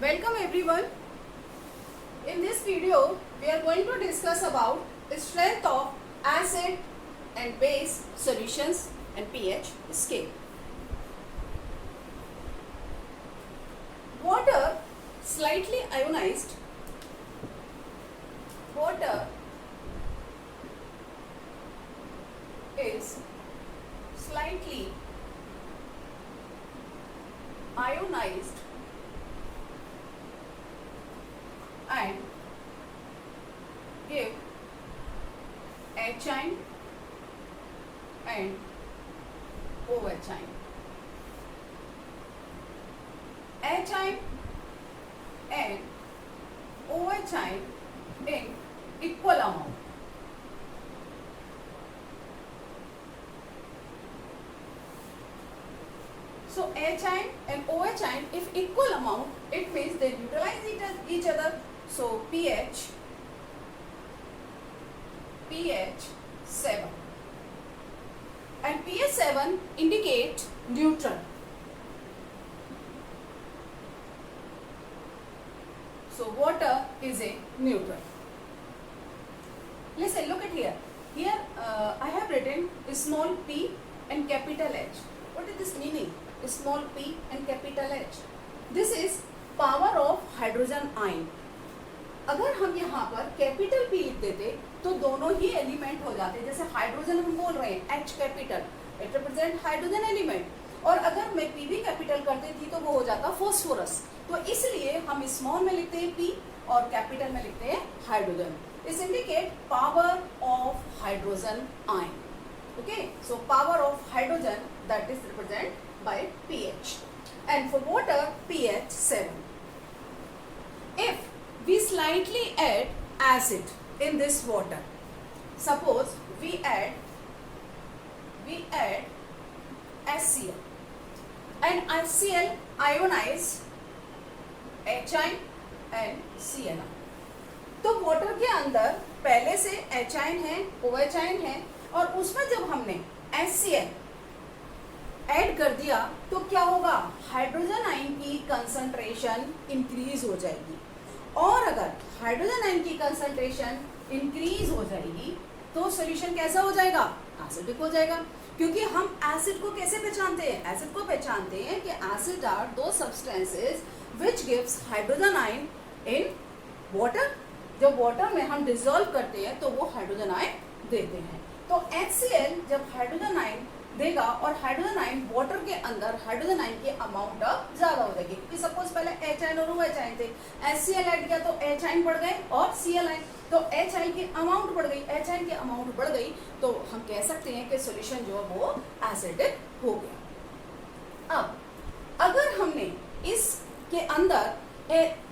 Welcome everyone. In this video, we are going to discuss about the strength of acid and base solutions and pH scale. Water slightly ionized. Water is slightly ionized and give H-ion and OH-ion. H-ion and OH-ion in equal amount. So H-ion and OH-ion, if equal amount, it means they neutralize each other. So pH 7, and pH 7 indicate neutral. So water is a neutral. Listen, look at here. Here I have written small p and capital H. What is this meaning? Small p and capital H. This is power of hydrogen ion. अगर हम यहाँ पर capital P लिख देते तो दोनों ही element हो जाते. जैसे हाइड्रोजन हम बोल रहे हैं H capital, it represent hydrogen element, और अगर मैं P भी कैपिटल करती थी तो वो हो जाता फॉस्फोरस. तो इसलिए हम स्मॉल में लिखते हैं P और कैपिटल में लिखते हैं हाइड्रोजन. इस indicate power of hydrogen ion. Okay, so power of hydrogen, that is represented by pH, and for water pH 7. If we slightly add acid in this water, suppose we add HCl, and HCl ionize H-ion and Cl. तो water के अंदर पहले से H-ion है, OH-ion है, और उसमें जब हमने HCl ऐड कर दिया तो क्या होगा? हाइड्रोजन आयन की कंसंट्रेशन इंक्रीज हो जाएगी. और अगर हाइड्रोजन आयन की कंसंट्रेशन इंक्रीज हो जाएगी तो सॉल्यूशन कैसा हो जाएगा? एसिडिक हो जाएगा. क्योंकि हम एसिड को कैसे पहचानते हैं? एसिड को पहचानते हैं कि एसिड आर दो substances which gives hydrogen ion in water. जब वाटर में हम डिसॉल्व करते हैं तो वो हाइड्रोजन आयन देते हैं. तो HCl जब हाइड्रोजन आयन देगा और हाइड्रोजन आयन वाटर के अंदर हाइड्रोजन आयन की अमाउंट ज्यादा हो जाएगी. क्योंकि सपोज पहले H-ion और OH-ion थे, HCl ऐड किया तो H-ion बढ़ गए और Cl आयन, तो H-ion की अमाउंट बढ़ गई. H-ion की अमाउंट बढ़ गई तो हम कह सकते हैं कि सॉल्यूशन जो है वो एसिडिक हो गया. अब अगर हमने इसके अंदर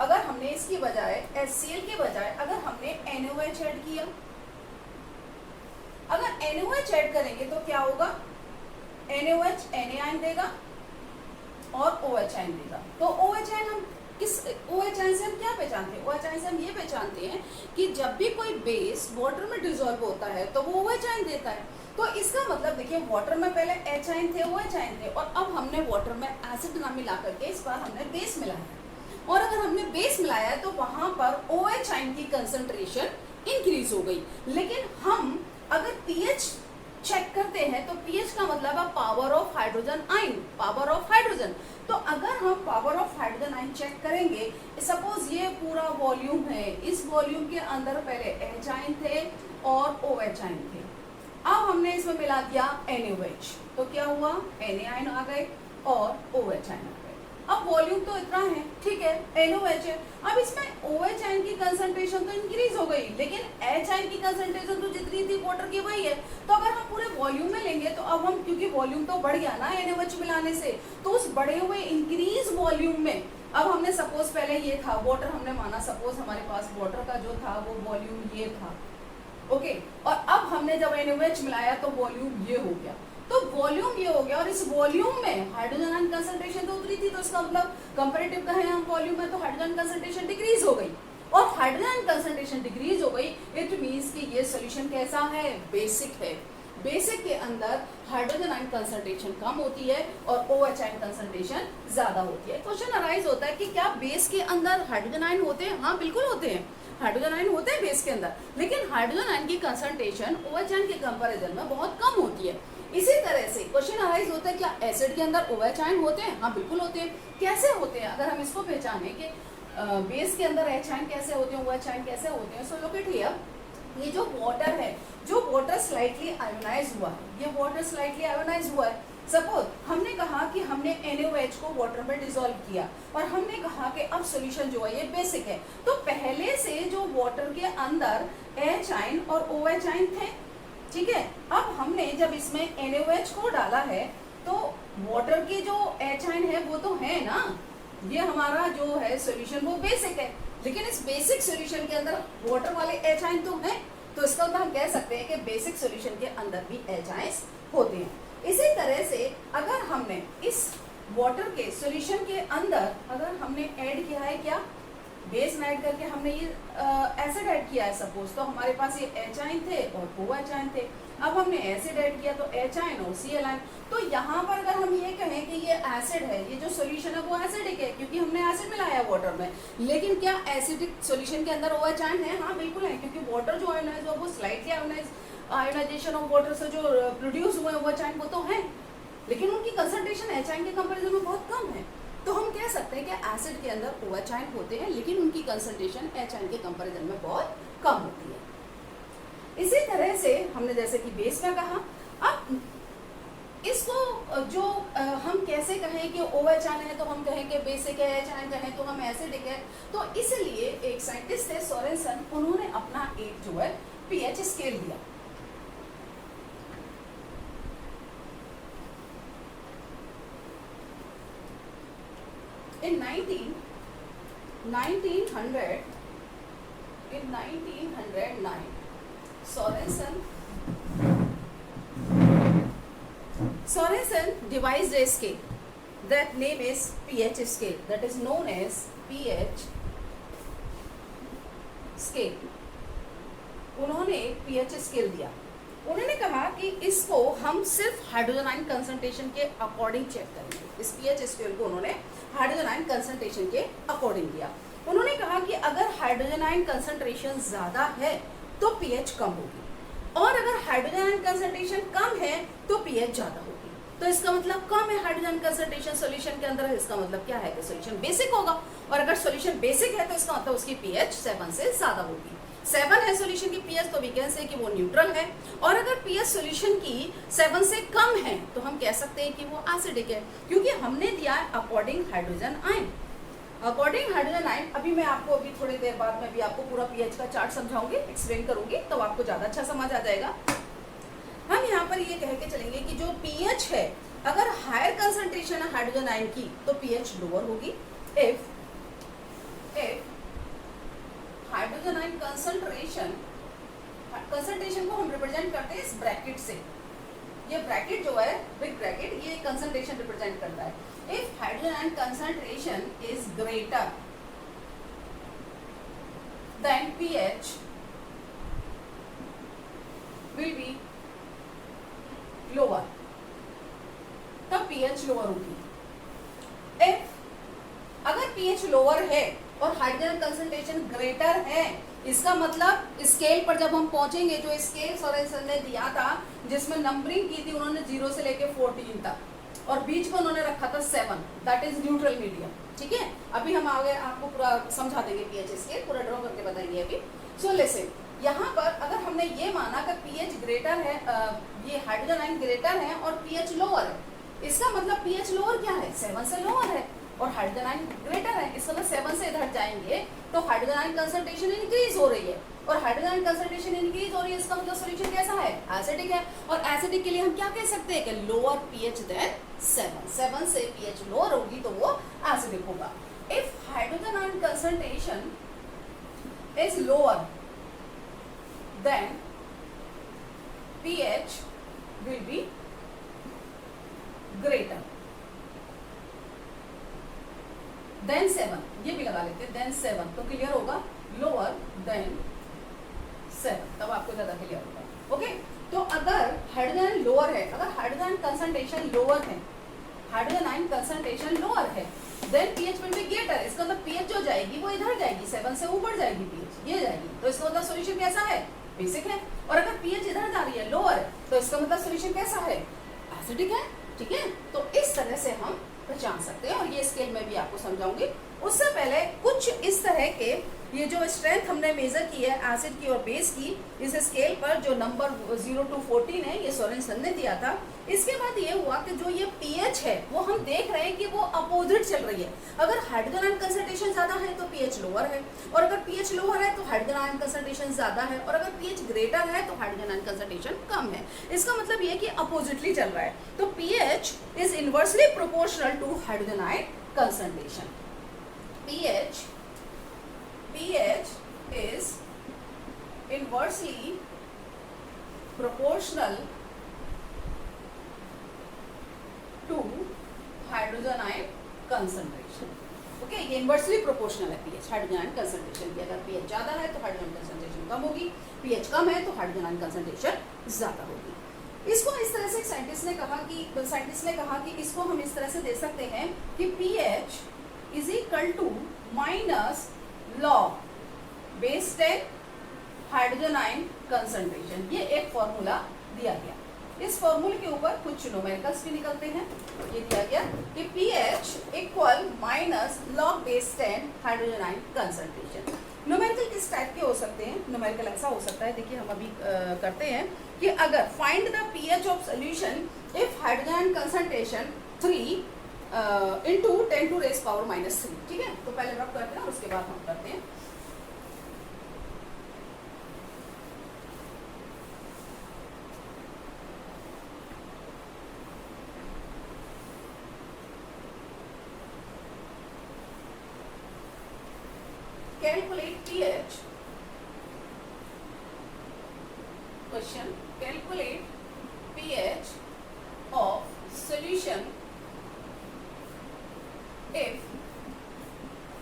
अगर हमने इसकी बजाय HCl के बजाय अगर हमने NaOH ऐड किया, अगर NaOH ऐड करेंगे तो क्या होगा? NaOH Na देगा और OH आयन देगा. तो OH आयन हम किस OH आयन से हम क्या पहचानते हैं? OH आयन से हम ये पहचानते हैं कि जब भी कोई बेस वाटर में डिसॉल्व होता है तो वो OH आयन देता है. तो इसका मतलब देखिए, वाटर में पहले H आयन थे, OH आयन थे, और अब हमने वाटर में एसिड ना मिला करके इस बार हमने बेस मिलाया. और अगर हमने बेस मिलाया है तो वहां पर OH आयन की कंसंट्रेशन इंक्रीज हो गई. लेकिन हम अगर pH चेक करते हैं तो pH का मतलब है power of hydrogen ion, power of hydrogen. तो अगर हम power of hydrogen ion check करेंगे, सपोज ये पूरा वॉल्यूम है, इस वॉल्यूम के अंदर पहले H आयन थे और OH आयन थे. अब हमने इसमें मिला दिया NaOH, तो क्या हुआ? Na आयन आ गए और OH आयन आ गए. अब वॉल्यूम तो इतना है, ठीक है, NaOH है. अब इसमें OH आयन की कंसंट्रेशन तो इंक्रीज हो गई, लेकिन H आयन की कंसंट्रेशन तो जितनी थी वाटर की वही है. तो अगर हम पूरे वॉल्यूम में लेंगे तो अब हम, क्योंकि वॉल्यूम तो बढ़ गया ना NaOH मिलाने से, तो उस बढ़े हुए इंक्रीज वॉल्यूम में अब हमने सपोज पहले ये था वाटर, हमने माना सपोज हमारे पास वाटर का जो था वो वॉल्यूम ये था, ओके, और अब हमने जब NaOH मिलाया तो वॉल्यूम ये हो गया. तो वॉल्यूम ये हो गया और इस वॉल्यूम में हाइड्रोजन आयन कंसंट्रेशन तो उतरी थी, तो इसका मतलब कंपैरेटिव कहें हम वॉल्यूम में तो हाइड्रोजन कंसंट्रेशन डिक्रीज हो गई. और हाइड्रोजन कंसंट्रेशन डिक्रीज हो गई, इट मींस कि ये सॉल्यूशन कैसा है? बेसिक है. बेसिक के अंदर हाइड्रोजन आयन कंसंट्रेशन कम होती है और OH आयन कंसंट्रेशन ज्यादा होती है। क्वेश्चन अराइज होता है कि क्या बेस के अंदर हाइड्रोजन आयन होते हैं? हाँ बिल्कुल होते हैं, हाइड्रोजन आयन होते हैं बेस के अंदर, लेकिन हाइड्रोजन आयन की कंसंट्रेशन OH आयन के कंपैरिजन में बहुत कम होती है। इसी तरह से क्वेश्चन अराइज होता है क्या एसिड के अंदर OH आयन होते हैं? हाँ बिल्कुल होते हैं। कैसे होते हैं? अगर हम इसको पहचाने कि बेस के अंदर H आयन कैसे होते हैं, OH आयन कैसे होते हैं, सो लुक एट हियर, ये जो वाटर है, जो वाटर स्लाइटली आयोनाइज हुआ है, ये वाटर स्लाइटली आयोनाइज हुआ है। सपोज हमने कहा कि हमने NaOH को वाटर में डिसॉल्व किया और हमने कहा कि अब सॉल्यूशन जो है ये बेसिक है, तो पहले से जो वाटर के अंदर H आयन और OH आयन थे, ठीक है। अब हमने जब इसमें NaOH को डाला है तो वाटर की जो H आयन है वो तो है ना, ये हमारा जो है सॉल्यूशन वो बेसिक है, लेकिन इस बेसिक सॉल्यूशन के अंदर वाटर वाले H आयन तो हैं, तो इसका मतलब हम कह सकते हैं कि बेसिक सॉल्यूशन के अंदर भी H आयंस होते हैं। इसी तरह से अगर हमने इस वाटर के सॉल्यूशन के अंदर अगर हमने ऐड किया है क्या, बेस में ऐड करके हमने ये एसिड ऐड किया है सपोज, तो हमारे पास ये H आयन थे और OH आयन थे। अब हमने एसिड ऐड किया तो H आयन और Cl आयन। तो यहाँ पर अगर हम ये कहें कि ये एसिड है, ये जो सॉल्यूशन है वो एसिडिक है क्योंकि हमने एसिड मिलाया है वाटर में, लेकिन क्या एसिडिक सॉल्यूशन के अंदर OH आयन है? हाँ बिल्कुल है, क्योंकि वाटर जो आयोनाइज हुआ वो स्लाइटली आयोनाइजेशन ऑफ वाटर से जो प्रोड्यूस हुए OH आयन वो तो है, लेकिन उनकी कंसंट्रेशन H आयन के कंपैरिजन में बहुत कम है। तो हम कह सकते हैं कि एसिड के अंदर OH आयन होते हैं, लेकिन उनकी कंसंट्रेशन H आयन के कंपैरिजन में बहुत कम होती है। इसी तरह से हमने जैसे कि बेस में कहा, अब इसको जो हम कैसे कहें कि OH आयन है तो हम कहें कि बेसिक है, H आयन कहें तो हम एसिडिक है। तो इसलिए एक साइंटिस्ट थे सोरेनसन, उन्होंने अपना एक जो है pH स्केल दिया। In 1909, Sorensen devised a scale. That name is pH scale. That is known as pH scale. उन्होंने एक pH स्केल दिया। उन्होंने कहा कि इसको हम सिर्फ हाइड्रोजन आयन कंसंट्रेशन के अकॉर्डिंग चेक करेंगे। इस pH स्केल को उन्होंने हाइड्रोजन आयन कंसंट्रेशन के अकॉर्डिंग दिया। उन्होंने कहा कि अगर हाइड्रोजन आयन कंसंट्रेशन ज्यादा है तो pH कम होगी, और अगर हाइड्रोजन आयन कंसंट्रेशन कम है तो pH ज्यादा होगी। तो इसका मतलब कम है हाइड्रोजन कंसंट्रेशन सॉल्यूशन के अंदर है, इसका मतलब क्या है कि सॉल्यूशन बेसिक होगा, और अगर सॉल्यूशन बेसिक है तो इसका मतलब उसकी pH 7 से ज्यादा होगी। 7 है सॉल्यूशन की pH तो वी कैन से कि वो न्यूट्रल है, और अगर pH सॉल्यूशन की 7 से कम है तो हम कह सकते हैं कि वो एसिडिक है, क्योंकि हमने दिया है according hydrogen ion. According hydrogen ion, अभी मैं आपको अभी थोड़ी देर बाद में भी आपको पूरा pH का चार्ट समझाऊंगी, एक्सप्लेन करूंगी, तब आपको ज्यादा अच्छा समझ आ जाएगा। हम यहाँ पर ये कह के चलेंगे कि जो pH है, अगर हायर कंसंट्रेशन है हाइड्रोजन आयन की तो pH लोअर होगी। इफ हाइड्रोजन आयन कंसंट्रेशन को हम रिप्रेजेंट करते हैं इस ब्रैकेट से, ये ब्रैकेट जो है बिग ब्रैकेट, ये कंसंट्रेशन रिप्रेजेंट करता है। If hydrogen ion concentration is greater than pH will be lower, तब pH लोअर होगी। इफ अगर pH लोअर है और हाइड्रोजन कंसंट्रेशन ग्रेटर है, इसका मतलब स्केल पर जब हम पहुंचेंगे, जो स्केल सोरेनसन ने दिया था जिसमें नंबरिंग की थी उन्होंने 0 से लेके 14 तक, और बीच में उन्होंने रखा था 7, दैट इज न्यूट्रल मीडियम। ठीक है, अभी हम आगे आपको पूरा समझा देंगे pH स्केल, पूरा ड्रॉ करके बताएंगे अभी। सो लिसन, यहाँ पर अगर हमने ये माना कि pH ग्रेटर है, ये हाइड्रोजन आयन ग्रेटर है और pH लोअर है, इसका मतलब pH लोअर क्या है, 7 से लोअर है, और हाइड्रोजन आयन ग्रेटर है, इसका मतलब 7 से इधर जाएंगे तो हाइड्रोजन आयन कंसंट्रेशन इंक्रीज हो रही है, और हाइड्रोजन आयन कंसंट्रेशन इंक्रीज हो रही है, इसका मतलब सॉल्यूशन कैसा है, एसिडिक है, और एसिडिक के लिए हम क्या कह सकते हैं कि लोअर pH देन 7 से pH लोअर होगी तो वो एसिडिक होगा। If hydrogen ion concentration is lower than pH will be greater than 7, ये भी लगा लेते हैं, देन 7 तो क्लियर होगा, लोअर देन 7, तब आपको ज्यादा क्लियर होगा। ओके, तो अगर हाइड्रोजन आयन लोअर है, अगर हाइड्रोजन आयन कंसंट्रेशन लोअर है, हाइड्रोजन आयन कंसंट्रेशन लोअर है, then pH will be greater. इसका मतलब पीएच जो जाएगी वो इधर जाएगी, 7 से ऊपर जाएगी पीएच, ये जाएगी। तो इसका मतलब सॉल्यूशन कैसा है, बेसिक है। और अगर पीएच इधर जा रही है लोअर, तो इसका मतलब सॉल्यूशन कैसा है, एसिडिक है। ठीक है, तो इस तरह से हम पहचान सकते हैं, और ये स्केल में भी आपको समझाऊंगी। उससे पहले कुछ इस तरह के ये जो स्ट्रेंथ हमने मेजर की है एसिड की और बेस की, इस स्केल पर जो नंबर 0 to 14 है, ये सोरेनसन ने दिया था। इसके बाद ये हुआ कि जो ये पीएच है वो हम देख रहे हैं कि वो अपोजिट चल रही है। अगर हाइड्रोजन आयन कंसंट्रेशन ज्यादा है तो पीएच लोअर है, और अगर पीएच लोअर है तो हाइड्रोजन आयन कंसंट्रेशन ज्यादा है, और अगर पीएच ग्रेटर है तो हाइड्रोजन आयन कंसंट्रेशन कम है। इसका मतलब ये कि अपोजिटली चल रहा है। तो pH is inversely proportional to hydrogen ion concentration. pH is inversely proportional to hydrogen ion concentration. Okay, ये इनवर्सली प्रोपोर्शनल है pH हाइड्रोजन आयन कंसंट्रेशन की। अगर pH ज्यादा है तो हाइड्रोजन कंसंट्रेशन कम होगी, pH कम है तो हाइड्रोजन आयन कंसंट्रेशन ज्यादा होगी। इसको इस तरह से साइंटिस्ट ने कहा कि इसको हम इस तरह से दे सकते हैं कि pH is equal to minus log base 10 hydrogen ion concentration. ये एक फॉर्मूला दिया गया। इस फॉर्मूले के ऊपर कुछ न्यूमेरिकल्स भी निकलते हैं। ये दिया गया कि pH equal minus log base 10 hydrogen ion concentration. Numerical किस टाइप के हो सकते हैं? न्यूमेरिकल ऐसा हो सकता है, देखिए हम अभी करते हैं कि अगर find the pH of solution if hydrogen ion concentration 3 into 10 to raise power minus 3। ठीक है, तो पहले रब करते हैं और उसके बाद हम करते हैं। Calculate pH. Question: calculate pH of solution if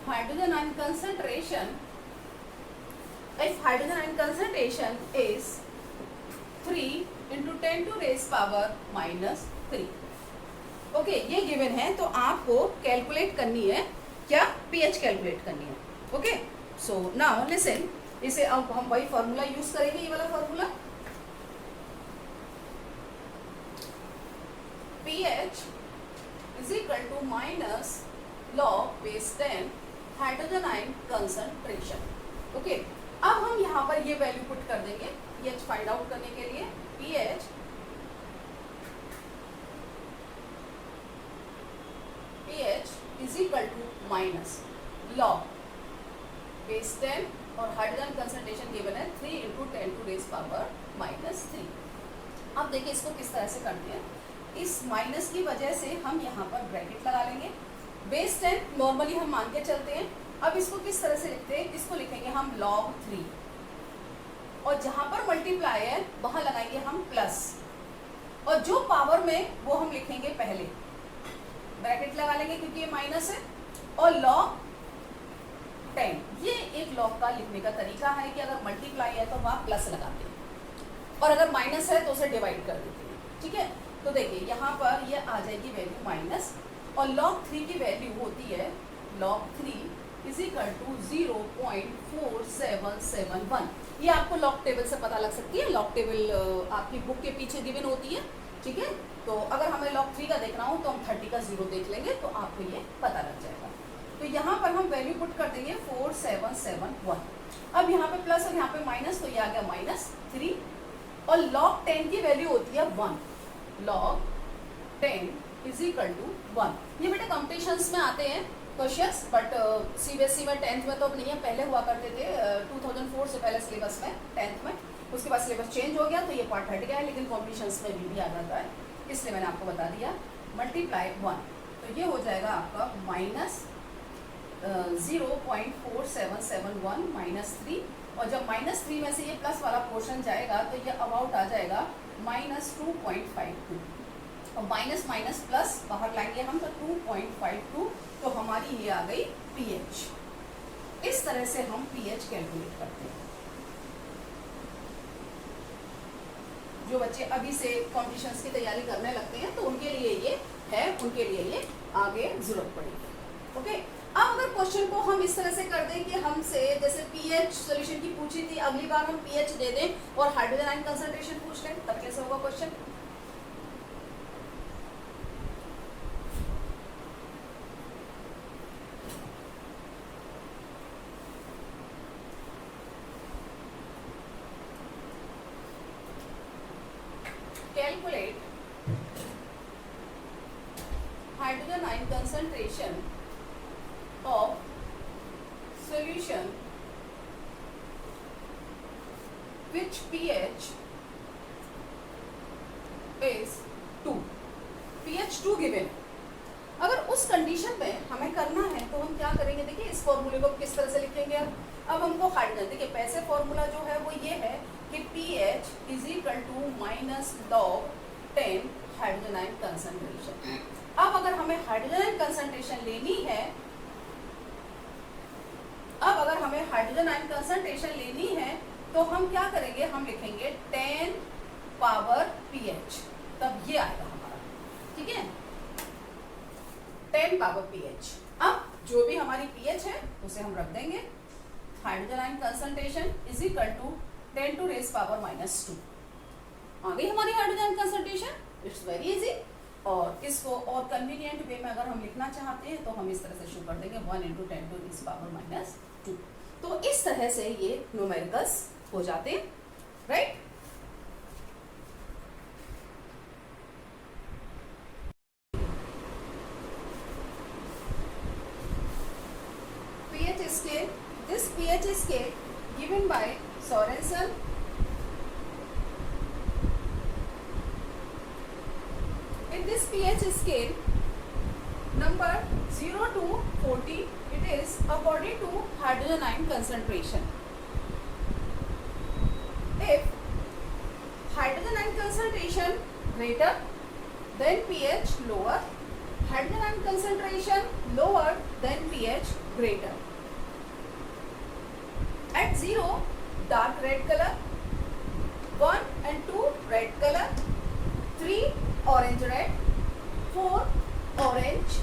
hydrogen ion concentration is 3 into 10 to raise power minus 3। Okay, ये गिवन है तो आपको कैलकुलेट करनी है क्या, पीएच कैलकुलेट करनी है। ओके, सो नाउ लिसन, इसे अब हम वही फॉर्मूला यूज करेंगे, ये वाला formula pH is equal to minus log base 10 hydrogen ion concentration. Okay, अब हम यहाँ पर ये वैल्यू पुट कर देंगे pH फाइंड आउट करने के लिए। pH is equal to minus log base 10 और हाइड्रोजन कंसंट्रेशन गिवन है 3 into 10 to raise power minus 3। अब देखिए इसको किस तरह से करते हैं। इस माइनस की वजह से हम यहाँ पर ब्रैकेट लगा लेंगे। बेस 10 नॉर्मली हम मान के चलते हैं। अब इसको किस तरह से लिखते हैं, इसको लिखेंगे हम log 3, और जहां पर मल्टीप्लाई है वहां लगाएंगे हम प्लस, और जो पावर में वो हम लिखेंगे पहले, ब्रैकेट लगा लेंगे क्योंकि ये माइनस है, और log 10। ये एक log का लिखने का तरीका है कि अगर मल्टीप्लाई है तो वहां प्लस लगाते हैं, और अगर माइनस है तो उसे डिवाइड कर देते हैं। ठीक है, तो देखिए यहाँ पर ये आ जाएगी वैल्यू माइनस, और log 3 की वैल्यू होती है log 3 इज इक्वल टू 0.4771। ये आपको लॉग टेबल से पता लग सकती है। लॉग टेबल आपकी बुक के पीछे गिवन होती है। ठीक है, तो अगर हमें log 3 का देखना हो तो हम 30 का 0 देख लेंगे तो आपको ये पता लग जाएगा। तो यहाँ पर हम वैल्यू पुट कर देंगे 4771। अब यहाँ पे प्लस और यहाँ पे माइनस, तो ये आ गया -3, और log 10 की वैल्यू होती है 1। log 10 is equal to 1। ये बेटा कॉम्पिटिशन्स में आते हैं क्वेश्चंस, बट सीबीएसई में 10th में तो अब नहीं है, पहले हुआ करते थे 2004 से पहले सिलेबस में 10th में। उसके बाद सिलेबस चेंज हो गया तो ये पार्ट हट गया है, लेकिन कॉम्पिटिशन्स में भी आ जाता है, इसलिए मैंने आपको बता दिया। मल्टीप्लाई 1, तो ये हो जाएगा आपका -0.4771 -3, और जब -3 में से ये प्लस वाला पोर्शन जाएगा तो ये अबाउट आ जाएगा -2.52, और माइनस माइनस प्लस बाहर लाएंगे हम तो 2.52, तो हमारी ये आ गई pH। इस तरह से हम pH कैलकुलेट करते हैं। जो बच्चे अभी से कॉम्पिटिशन्स की तैयारी करने लगते हैं तो उनके लिए ये है, उनके लिए ये आगे जरूरत पड़ेगी। ओके, अब अगर क्वेश्चन को हम इस तरह से कर दें कि हमसे जैसे पीएच सॉल्यूशन की पूछी थी, अगली बार हम पीएच दे दें और हाइड्रोजन आयन कंसंट्रेशन पूछ लें, तब कैसे होगा question? Calculate hydrogen ion concentration of solution which pH is 2, pH 2 given। अगर उस कंडीशन में हमें करना है तो हम क्या करेंगे, देखिए इस फॉर्मूले को किस तरह से लिखेंगे। अब हमको हाइड्रोजन, देखिए पैसे फॉर्मूला जो है वो ये है कि pH is equal to minus log 10 hydrogen ion concentration. अब अगर हमें हाइड्रोजन आयन कंसंट्रेशन लेनी है, अब अगर हमें हाइड्रोजन आयन कंसंट्रेशन लेनी है तो हम क्या करेंगे, हम लिखेंगे 10 पावर pH, तब ये आएगा हमारा, ठीक है, 10 पावर pH। अब जो भी हमारी pH है उसे हम रख देंगे, hydrogen ion concentration is equal to 10 to raise power minus 2। आ गई हमारी hydrogen concentration, it's very easy. और इसको और कन्वीनियंट वे में अगर हम लिखना चाहते हैं तो हम इस तरह से शुरू कर देंगे 1 into 10 to raise power minus 2। तो इस तरह से ये न्यूमेरिकल्स हो जाते हैं, right. pH scale, this pH scale given by Sorensen in this pH scale number 0 to 40, it is according to hydrogen ion concentration. If hydrogen ion concentration greater then pH lower, hydrogen ion concentration lower then pH greater. At 0 dark red color, 1 and 2 red color, 3 orange red, 4 orange,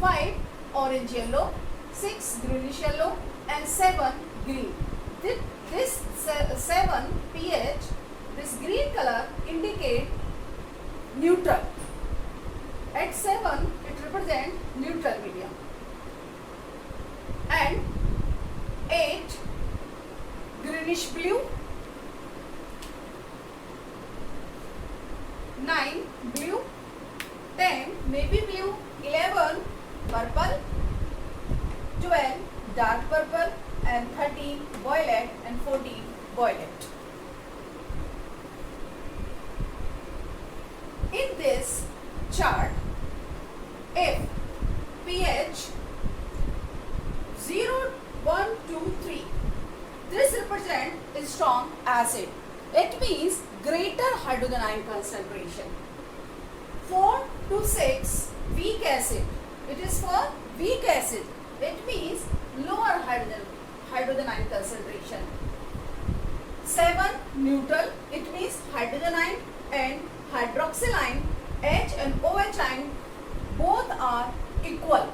5 orange yellow, 6 greenish yellow and 7 green. This 7 pH, this green color indicate neutral. At 7 it represent neutral medium. And 8 greenish blue, 9 blue, 10 navy blue, 11 purple, 12 dark purple and 13 violet and 14 violet. In this chart, if pH 0, 1, 2, 3, this represents strong acid. It means greater hydrogen ion concentration. 4 to 6, weak acid. It is for weak acid. It means lower hydrogen ion concentration. 7, neutral. It means hydrogen ion and hydroxyl ion, H and OH ion, both are equal.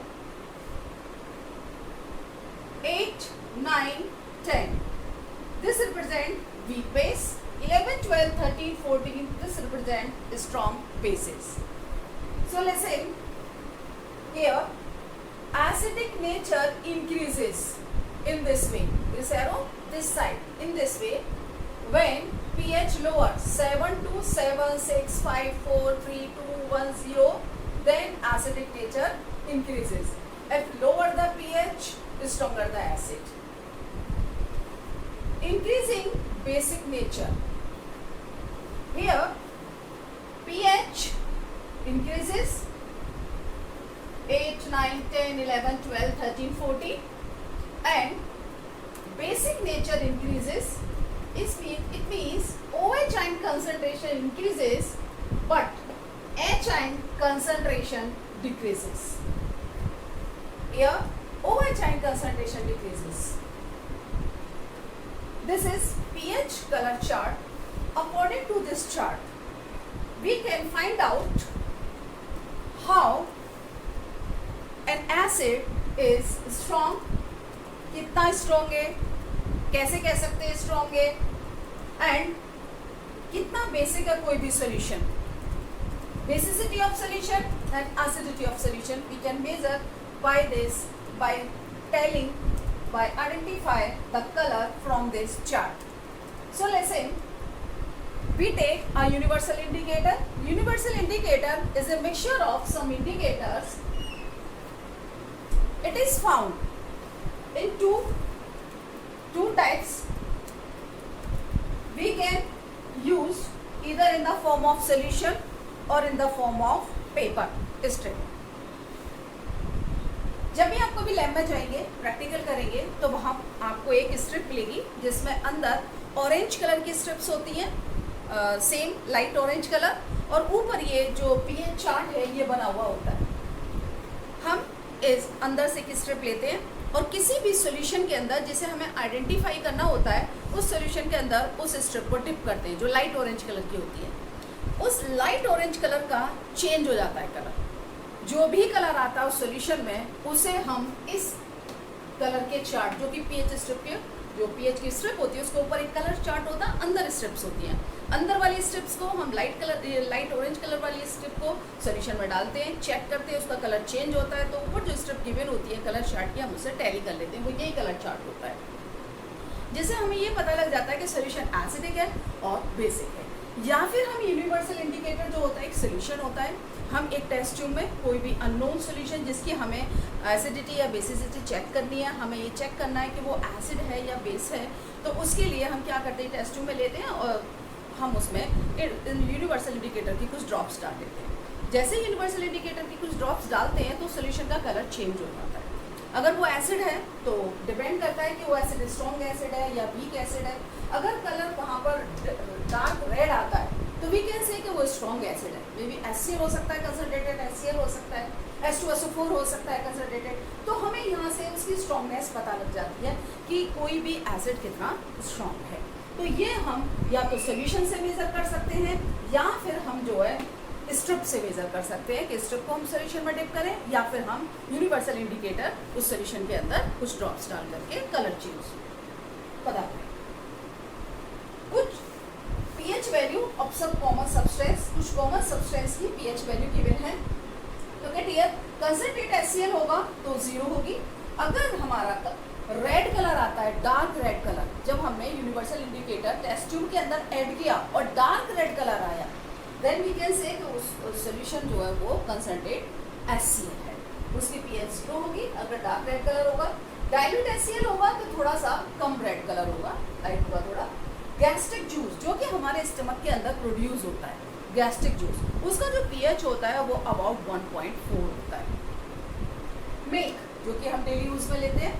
8, 9, 10. This represents weak base. 11, 12, 13, 14. This represents strong bases. So listen here. Acidic nature increases in this way. This arrow, this side, in this way. When pH lower, 7 to 7, 6, 5, 4, 3, 2, 1, 0, then acidic nature increases. If lower the pH, stronger the acid. Increasing basic nature. Here pH increases 8, 9, 10, 11, 12, 13, 14 and basic nature increases. It means OH ion concentration increases but H ion concentration decreases. Here OH ion concentration decreases. This is pH color chart according to this chart, we can find out how an acid is strong, कितना strong है, कैसे कह सकते हैं strong है, and कितना basic है कोई भी solution. Basicity of solution and acidity of solution we can measure by this, by identify the color from this chart. So listen, we take a universal indicator. Universal indicator is a mixture of some indicators. It is found in two types. We can use either in the form of solution or in the form of paper strip. जब भी आप कभी lab में जाएंगे, practical करेंगे, तो वहाँ आपको एक स्ट्रिप मिलेगी जिसमें अंदर ऑरेंज कलर की स्ट्रिप्स होती हैं, सेम लाइट ऑरेंज कलर, और ऊपर ये जो पीएच चार्ट है ये बना हुआ होता है. हम इस अंदर से एक स्ट्रिप लेते हैं और किसी भी सॉल्यूशन के अंदर जिसे हमें आइडेंटिफाई करना होता है, उस सॉल्यूशन के अंदर उस स्ट्रिप को टिप करते हैं जो लाइट ऑरेंज कलर की होती है. उस लाइट ऑरेंज कलर का चेंज हो जाता है कलर. जो भी कलर आता है उस सॉल्यूशन में, उसे हम इस कलर के चार्ट, जो कि पीएच स्ट्रिप के, जो पीएच की स्ट्रिप होती है उसके ऊपर एक कलर चार्ट होता है, अंदर स्ट्रिप्स होती हैं. अंदर वाली स्ट्रिप्स को हम लाइट ऑरेंज कलर वाली स्ट्रिप को सॉल्यूशन में डालते हैं, चेक करते हैं, उसका कलर चेंज होता है, तो ऊपर जो स्ट्रिप गिवन होती है कलर चार्ट की, हम उसे टैली कर लेते हैं, वो यही कलर चार्ट होता है. जिससे हमें ये पता लग जाता है कि सॉल्यूशन एसिडिक है और बेसिक है. या फिर हम यूनिवर्सल इंडिकेटर जो होता है, एक सॉल्यूशन होता है, हम एक टेस्ट ट्यूब में कोई भी अननोन सॉल्यूशन जिसकी हमें एसिडिटी या बेसिसिटी चेक करनी है, हमें ये चेक करना है कि वो एसिड है या बेस है, तो उसके लिए हम क्या करते हैं, टेस्ट ट्यूब में लेते हैं और हम उसमें यूनिवर्सल इंडिकेटर की कुछ ड्रॉप्स डाल देते हैं. जैसे यूनिवर्सल इंडिकेटर की कुछ ड्रॉप्स डालते हैं तो सॉल्यूशन का कलर चेंज हो जाता है. अगर वो एसिड है तो डिपेंड करता है कि वो एसिड स्ट्रॉन्ग एसिड है या वीक एसिड है. अगर कलर वहाँ पर डार्क रेड आता है तो वी कैन से कि वो स्ट्रॉन्ग एसिड है. मे बी HCl हो सकता है कंसनट्रेटेड, HCl हो सकता है, H2SO4 हो सकता है कंसनट्रेटेड. तो हमें यहाँ से उसकी स्ट्रॉन्गनेस पता लग जाती है कि कोई भी एसिड कितना स्ट्रॉन्ग है. तो ये हम या तो सोल्यूशन से मेजर कर सकते हैं या फिर हम जो है स्ट्रिप से मेजर कर सकते हैं कि स्ट्रिप को हम सोल्यूशन में डिप करें, या फिर हम यूनिवर्सल इंडिकेटर उस सोल्यूशन के अंदर कुछ ड्रॉप्स डाल करके कलर चेंज पता करें. कुछ पीएच वैल्यू ऑफ सब कॉमन सब्सटेंस, कुछ कॉमन सब्सटेंस की पीएच वैल्यू गिवन है. तो गेट हियर, कंसंट्रेट HCl होगा तो 0 होगी. अगर हमारा रेड कलर आता है, डार्क रेड कलर, जब हमने यूनिवर्सल इंडिकेटर टेस्ट ट्यूब के अंदर ऐड किया और डार्क रेड कलर आया, देन वी कैन से कि उस सॉल्यूशन जो है वो कंसंट्रेट HCl है, उसकी पीएच 0 होगी. अगर डार्क रेड कलर होगा, डाइल्यूट HCl होगा तो थोड़ा सा कम रेड कलर होगा, लाइट होगा थोड़ा. गैस्ट्रिक जूस जो कि हमारे स्टमक के अंदर प्रोड्यूस होता है, गैस्ट्रिक जूस, उसका जो पीएच होता है वो अबाउट 1.4 होता है. मिल्क जो कि हम डेली यूज में लेते हैं,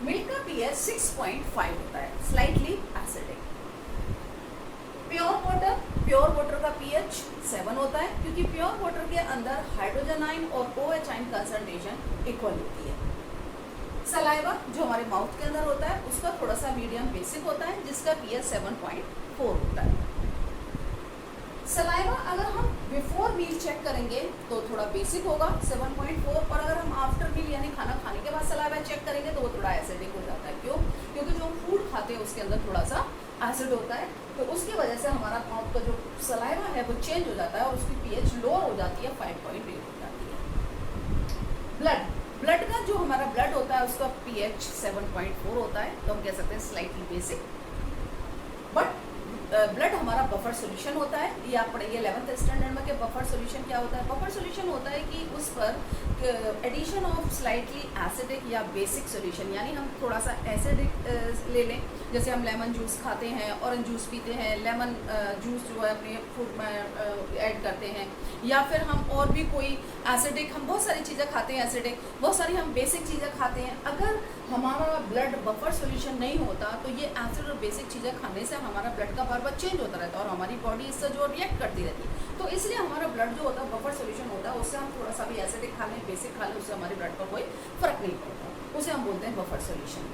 मिल्क का पीएच 6.5 होता है, स्लाइटली एसिडिक. प्योर वाटर का पीएच 7 होता है, क्योंकि प्योर वाटर के अंदर हाइड्रोजन आयन और OH आयन कंसंट्रेशन इक्वल होती है. सलाइवा जो हमारे माउथ के अंदर होता है उसका थोड़ा सा मीडियम बेसिक होता है, जिसका पीएच 7.4 होता है. सलाइवा अगर हम बिफोर मील चेक करेंगे तो थोड़ा बेसिक होगा 7.4, और अगर हम आफ्टर मील यानी खाना खाने के बाद सलाइवा चेक करेंगे तो वो थोड़ा एसिडिक हो जाता है. क्यों? क्योंकि जो हम फूड खाते हैं उसके अंदर थोड़ा सा एसिड होता है, तो उसकी वजह से हमारा माउथ का जो सलाइवा है वो चेंज हो जाता है और उसकी पीएच लोअर हो जाती है, 5.8 हो जाती है. ब्लड का जो हमारा ब्लड होता है उसका पीएच 7.4 होता है, तो हम कह सकते हैं स्लाइटली बेसिक. बट ब्लड हमारा बफर सॉल्यूशन होता है. ये आप पढ़ेंगे 11th स्टैंडर्ड में कि बफर सॉल्यूशन क्या होता है. बफर सॉल्यूशन होता है कि उस पर एडिशन ऑफ स्लाइटली एसिडिक या बेसिक सॉल्यूशन, यानी हम थोड़ा सा एसिडिक ले लें, जैसे हम लेमन जूस खाते हैं, ऑरेंज जूस पीते हैं, लेमन जूस जो है अपने फूड में ऐड करते हैं, या फिर हम और भी कोई एसिडिक, हम बहुत सारी चीज़ें खाते हैं एसिडिक, बहुत सारी हम बेसिक चीज़ें खाते हैं. अगर हमारा ब्लड बफर सॉल्यूशन नहीं होता तो ये एसिड और बेसिक चीज़ें खाने से हमारा ब्लड का बार बार चेंज होता रहता है और हमारी बॉडी इससे जो रिएक्ट करती रहती है. तो इसलिए हमारा ब्लड जो होता है बफर सॉल्यूशन होता है, उससे हम थोड़ा सा भी एसिडिक खा लें, बेसिक खा लें, उससे हमारे ब्लड पर कोई फर्क नहीं पड़ता, उसे हम बोलते हैं बफर सॉल्यूशन.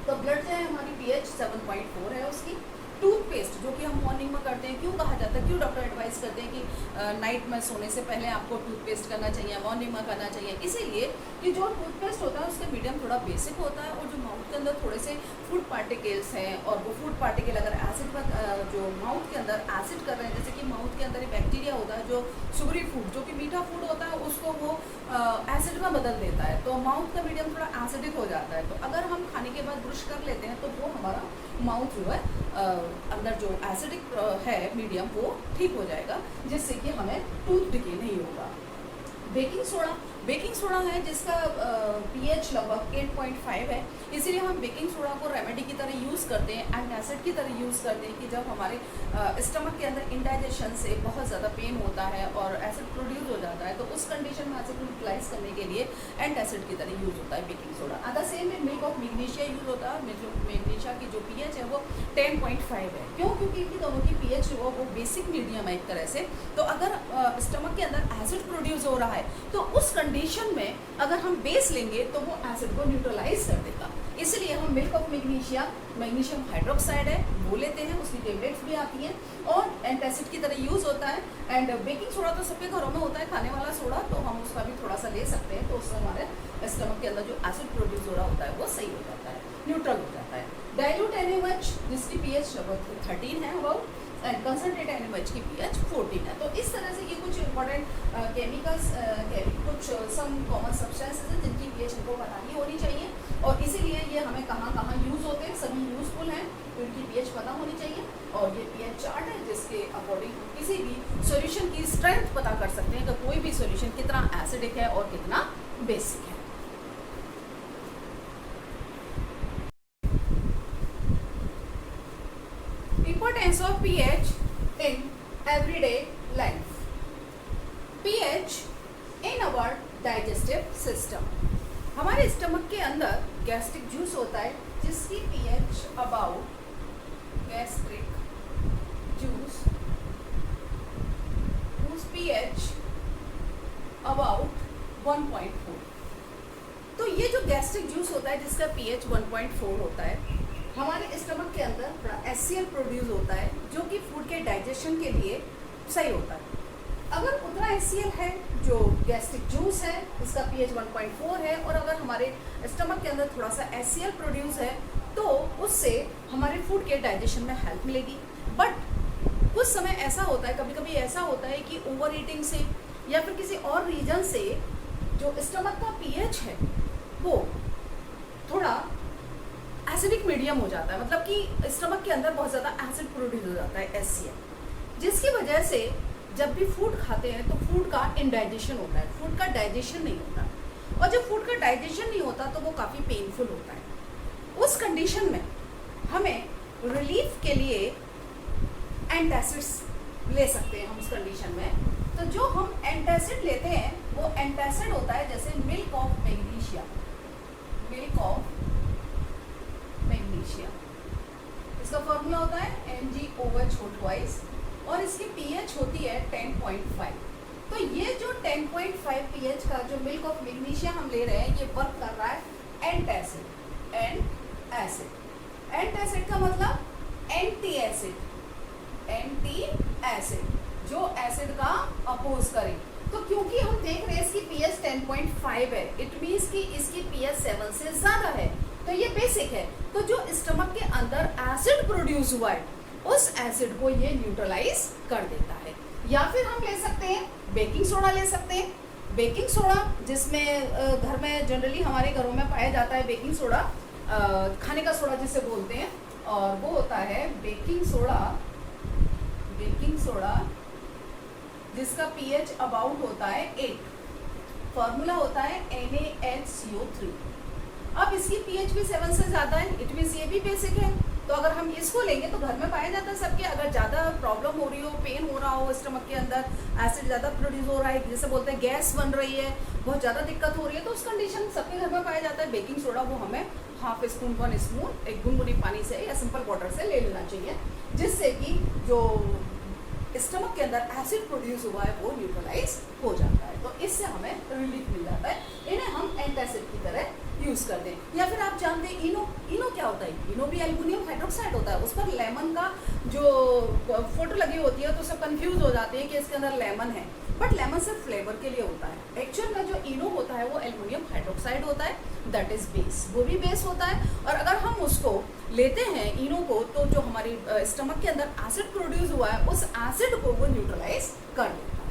तो ब्लड जो है हमारी पीएच 7.4 है उसकी. टूथपेस्ट जो कि हम मॉर्निंग में करते हैं, क्यों कहा जाता है, क्यों डॉक्टर एडवाइस करते हैं कि नाइट में सोने से पहले आपको टूथपेस्ट करना चाहिए, मॉर्निंग में करना चाहिए, इसीलिए कि जो टूथपेस्ट होता है उसका मीडियम थोड़ा बेसिक होता है और जो माउथ के अंदर थोड़े से फूड पार्टिकल्स हैं और वो फूड पार्टिकल अगर एसिड पर जो माउथ के अंदर एसिड कर रहे हैं, जैसे कि माउथ के अंदर एक बैक्टीरिया होता है जो शुगरी फूड जो कि मीठा फूड होता है उसको वो एसिड में बदल देता है, तो माउथ का मीडियम थोड़ा एसिडिक हो जाता है। तो अगर हम खाने के बाद ब्रश कर लेते हैं तो वो हमारा माउथ जो है अंदर जो एसिडिक है मीडियम वो ठीक हो जाएगा, जिससे कि हमें टूथ डिके नहीं होगा। बेकिंग सोडा है जिसका pH लगभग 8.5 है, इसीलिए हम बेकिंग सोडा को रेमेडी की तरह यूज़ करते हैं, एंटासिड की तरह यूज़ करते हैं कि जब हमारे स्टमक के अंदर इंडाइजेशन से बहुत ज़्यादा पेन होता है और एसिड प्रोड्यूस हो जाता है, तो उस कंडीशन में एसिड न्यूट्रलाइज करने के लिए एंटासिड की तरह यूज़ होता है बेकिंग सोडा। अदर सेम में मिल्क ऑफ मैग्नीशिया यूज़ होता है। मैग्नीशिया की जो pH है वो 10.5 है। क्यों? क्योंकि इनकी दोनों की pH जो है वो बेसिक मीडियम है एक तरह से। तो अगर स्टमक के अंदर एसिड प्रोड्यूस हो रहा है तो उस कंडीशन में अगर हम बेस लेंगे तो वो एसिड को न्यूट्रलाइज कर देगा, इसलिए हम मिल्क ऑफ मैग्नीशियम हाइड्रोक्साइड है वो लेते हैं, उसकी टेबलेट्स भी आती हैं और एंटासिड की तरह यूज़ होता है। एंड बेकिंग सोडा तो सबके घरों में होता है, खाने वाला सोडा, तो हम उसका भी थोड़ा सा ले सकते हैं, तो उससे हमारे स्टमक के अंदर जो एसिड प्रोड्यूस हो रहा होता है वो सही हो जाता है, न्यूट्रल हो जाता है। डाइल्यूट NaOH जिसकी pH 13 है अबाउट एंड कंसनट्रेट NaOH की pH 14 है। तो इस तरह से ये कुछ इंपॉर्टेंट केमिकल्स कुछ सम कॉमन सब्सटेंसेस हैं जिनकी pH हमको पता ही होनी चाहिए और इसीलिए ये हमें कहाँ कहाँ यूज़ होते हैं, सभी यूज़फुल हैं, तो इनकी pH पता होनी चाहिए। और ये pH चार्ट है जिसके अकॉर्डिंग हम किसी भी सॉल्यूशन की स्ट्रेंथ पता कर सकते हैं कि कोई भी सॉल्यूशन कितना एसिडिक है और कितना बेसिक है। Importance of pH in everyday life. pH in our digestive system. हमारे स्टमक के अंदर गैस्ट्रिक जूस होता है जिसकी pH about gastric juice whose pH about 1.4। तो ये जो गैस्ट्रिक जूस होता है जिसका pH 1.4 होता है, हमारे स्टमक के अंदर HCl प्रोड्यूस होता है जो कि फूड के डाइजेशन के लिए सही होता है। अगर उतना HCl है जो गैस्ट्रिक जूस है इसका pH 1.4 है और अगर हमारे स्टमक के अंदर थोड़ा सा HCl प्रोड्यूस है तो उससे हमारे फूड के डाइजेशन में हेल्प मिलेगी। बट कुछ समय ऐसा होता है, कभी कभी ऐसा होता है कि ओवर ईटिंग से या फिर किसी और रीजन से जो स्टमक का pH है वो थोड़ा एसिडिक मीडियम हो जाता है, मतलब कि स्टमक के अंदर बहुत ज़्यादा एसिड प्रोड्यूस हो जाता है HCl, जिसकी वजह से जब भी फूड खाते हैं तो फूड का इंडाइजेशन होता है, फूड का डाइजेशन नहीं होता और जब फूड का डाइजेशन नहीं होता तो वो काफ़ी पेनफुल होता है। उस कंडीशन में हमें रिलीफ के लिए एंटासिड्स ले सकते हैं हम उस कंडीशन में। तो जो हम एंटासिड लेते हैं वो एंटासिड होता है जैसे मिल्क ऑफ मैग्नीशिया, इसका फॉर्मूला होता है MgOH ट्वाइस और इसकी pH होती है 10.5। तो ये जो 10.5 pH का जो मिल्क ऑफ मैग्नीशिया हम ले रहे हैं ये वर्क कर रहा है एंटासिड। एंटासिड का मतलब एंटी एसिड, जो एसिड का अपोज करे। तो क्योंकि हम देख रहे हैं इसकी pH 10.5 है, इट मीन्स कि इसकी pH 7 से ज़्यादा है, तो ये बेसिक है। तो जो स्टमक के अंदर एसिड प्रोड्यूस हुआ है उस एसिड को ये न्यूट्रलाइज कर देता है। या फिर हम ले सकते हैं बेकिंग सोडा ले सकते हैं। बेकिंग सोडा जिसमें घर में जनरली हमारे घरों में पाया जाता है बेकिंग सोडा, खाने का सोडा जिसे बोलते हैं, और वो होता है बेकिंग सोडा जिसका pH अबाउट होता है 8। फॉर्मूला होता है NaHCO3। अब इसकी pH भी 7 से ज़्यादा है, इट मीन्स ये भी बेसिक है। तो अगर हम इसको लेंगे तो घर में पाया जाता है सबके, अगर ज़्यादा प्रॉब्लम हो रही हो, पेन हो रहा हो, स्टमक के अंदर एसिड ज़्यादा प्रोड्यूस हो रहा है, जैसे बोलते हैं गैस बन रही है, बहुत ज़्यादा दिक्कत हो रही है, तो उस कंडीशन सबके घर में पाया जाता है बेकिंग सोडा। वो हमें हाफ स्पून 1 स्पून एक गुनगुनी पानी से या सिंपल वाटर से ले लेना चाहिए, जिससे कि जो स्टमक के अंदर एसिड प्रोड्यूस हुआ है वो न्यूट्रलाइज हो जाता है। तो इससे हमें रिलीफ मिल जाता है। इन्हें हम एंटासिड की तरह यूज़ करते हैं। या फिर आप जानते हैं इनो क्या होता है, इनो भी एल्युमिनियम हाइड्रोक्साइड होता है, उस पर लेमन का जो फोटो लगी होती है तो सब कंफ्यूज हो जाते हैं कि इसके अंदर लेमन है, बट लेमन सिर्फ फ्लेवर के लिए होता है। एक्चुअल में जो इनो होता है वो एल्युमिनियम हाइड्रोक्साइड होता है, दैट इज बेस, वो भी बेस होता है। और अगर हम उसको लेते हैं इनो को, तो जो हमारी स्टमक के अंदर एसिड प्रोड्यूस हुआ है उस एसिड को वो न्यूट्रलाइज कर देता है।